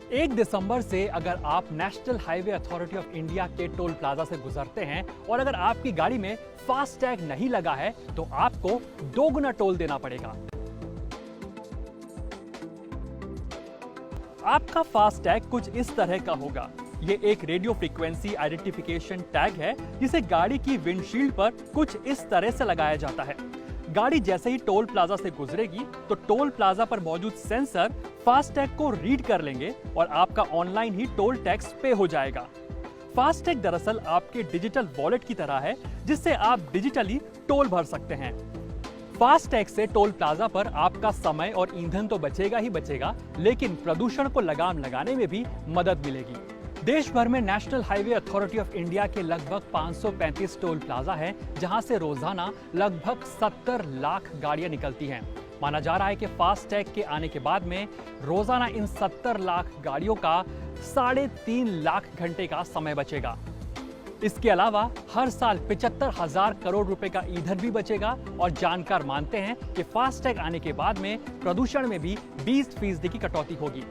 1 दिसंबर से अगर आप national highway authority of India के टोल प्लाजा से गुजरते हैं और अगर आपकी गाड़ी में फास्टैग नहीं लगा है तो आपको दोगुना टोल देना पड़ेगा। आपका फास्टैग कुछ इस तरह का होगा। ये एक रेडियो फ्रीक्वेंसी आइडेंटिफिकेशन टैग है जिसे गाड़ी की विंडशील्ड पर कुछ इस तरह से लगाया जाता है। गाड़ी जैसे ही टोल प्लाजा से गुजरेगी तो टोल प्लाजा पर मौजूद सेंसर फास्टैग को रीड कर लेंगे और आपका ऑनलाइन ही टोल टैक्स पे हो जाएगा। फास्टैग दरअसल आपके डिजिटल वॉलेट की तरह है जिससे आप डिजिटली टोल भर सकते हैं। फास्टैग से टोल प्लाजा पर आपका समय और ईंधन तो बचेगा ही बचेगा, लेकिन प्रदूषण को लगाम लगाने में भी मदद मिलेगी। देश भर में national highway authority of India के लगभग 535 टोल प्लाजा हैं, जहां से रोजाना लगभग 70 लाख गाड़ियां निकलती हैं। माना जा रहा है कि फास्टैग के आने के बाद में रोजाना इन 70 लाख गाड़ियों का 3.5 लाख घंटे का समय बचेगा। इसके अलावा हर साल 75,000 करोड़ रुपए का ईंधन भी बचेगा और जानकार मानते हैं कि फास्टैग आने के बाद में प्रदूषण में भी 20% की कटौती होगी।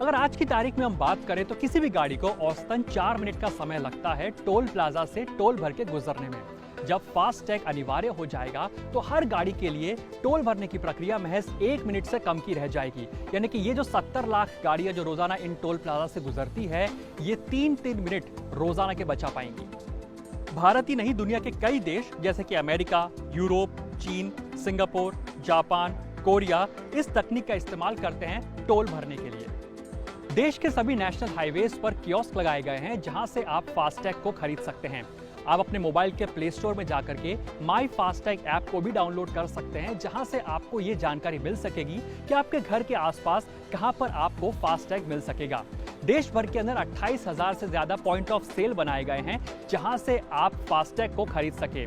अगर आज की तारीख में हम बात करें तो किसी भी गाड़ी को औसतन 4 मिनट का समय लगता है टोल प्लाजा से टोल भर के गुजरने में। जब फास्टैग अनिवार्य हो जाएगा तो हर गाड़ी के लिए टोल भरने की प्रक्रिया महज 1 मिनट से कम की रह जाएगी। यानी कि ये जो 70 लाख गाड़ियां जो रोजाना इन टोल प्लाजा से गुजरती है, ये 3-3 मिनट रोजाना के बचा पाएंगी। भारत ही नहीं, दुनिया के कई देश जैसे कि अमेरिका, यूरोप, चीन, सिंगापुर, जापान, कोरिया इस तकनीक का इस्तेमाल करते हैं टोल भरने के लिए। देश के सभी नेशनल हाईवेज पर कियोस्क लगाए गए हैं जहां से आप फास्टैग को खरीद सकते हैं। आप अपने मोबाइल के प्ले स्टोर में जाकर के माई फास्टैग ऐप को भी डाउनलोड कर सकते हैं, जहां से आपको ये जानकारी मिल सकेगी कि आपके घर के आसपास कहां पर आपको फास्टैग मिल सकेगा। देश भर के अंदर 28,000 से ज्यादा पॉइंट ऑफ सेल बनाए गए हैं जहां से आप फास्टैग को खरीद सके।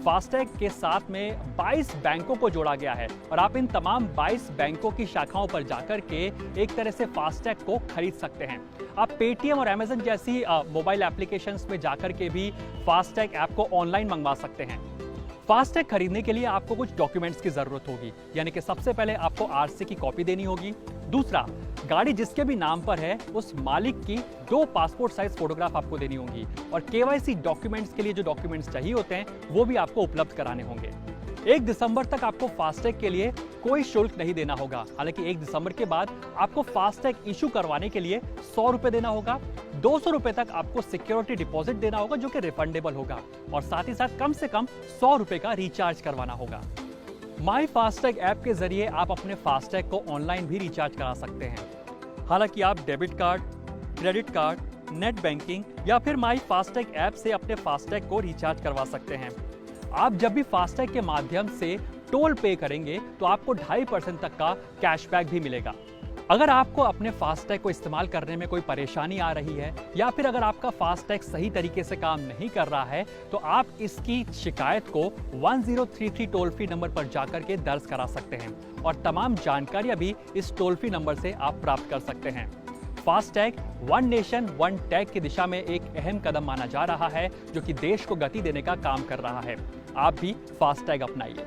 फास्टैग के साथ में 22 बैंकों को जोड़ा गया है और आप इन तमाम 22 बैंकों की शाखाओं पर जाकर के एक तरह से फास्टैग को खरीद सकते हैं। आप पेटीएम और अमेज़न जैसी मोबाइल एप्लीकेशंस में जाकर के भी फास्टैग ऐप को ऑनलाइन मंगवा सकते हैं। फास्टैग खरीदने के लिए आपको कुछ डॉक्यूमेंट्स की जरूरत होगी, यानी कि सबसे पहले आपको आरसी की कॉपी देनी होगी। दूसरा, गाड़ी जिसके भी नाम पर है उस मालिक की 2 पासपोर्ट साइज फोटोग्राफ आपको देनी होंगी और केवाईसी डॉक्यूमेंट्स के लिए जो डॉक्यूमेंट्स चाहिए होते हैं वो भी आपको उपलब्ध कराने होंगे। 1 दिसंबर तक आपको फास्टैग के लिए कोई शुल्क नहीं देना होगा। हालांकि 1 दिसंबर के बाद आपको फास्टैग इशू करवाने के लिए 100 रुपए देना होगा। 200 रुपए तक आपको सिक्योरिटी डिपॉजिट देना होगा जो कि रिफंडेबल होगा और साथ ही साथ कम से कम 100 रुपए का रिचार्ज करवाना होगा। माई फास्टैग ऐप के जरिए आप अपने फास्टैग को ऑनलाइन भी रिचार्ज करा सकते हैं। हालांकि आप debit card, credit card, net banking या फिर माई फास्टैग ऐप से अपने फास्टैग को रिचार्ज करवा सकते हैं। आप जब भी फास्टैग के माध्यम से टोल पे करेंगे तो आपको 2.5% तक का कैशबैक भी मिलेगा। अगर आपको अपने फास्टैग को इस्तेमाल करने में कोई परेशानी आ रही है या फिर अगर आपका फास्टैग सही तरीके से काम नहीं कर रहा है तो आप इसकी शिकायत को 1033 टोल फ्री नंबर पर जाकर के दर्ज करा सकते हैं और तमाम जानकारियां भी इस टोल फ्री नंबर से आप प्राप्त कर सकते हैं। FASTag one nation one tag की दिशा में एक अहम कदम माना जा रहा है जो कि देश को गति देने का काम कर रहा है। आप भी फास्टैग अपनाइए।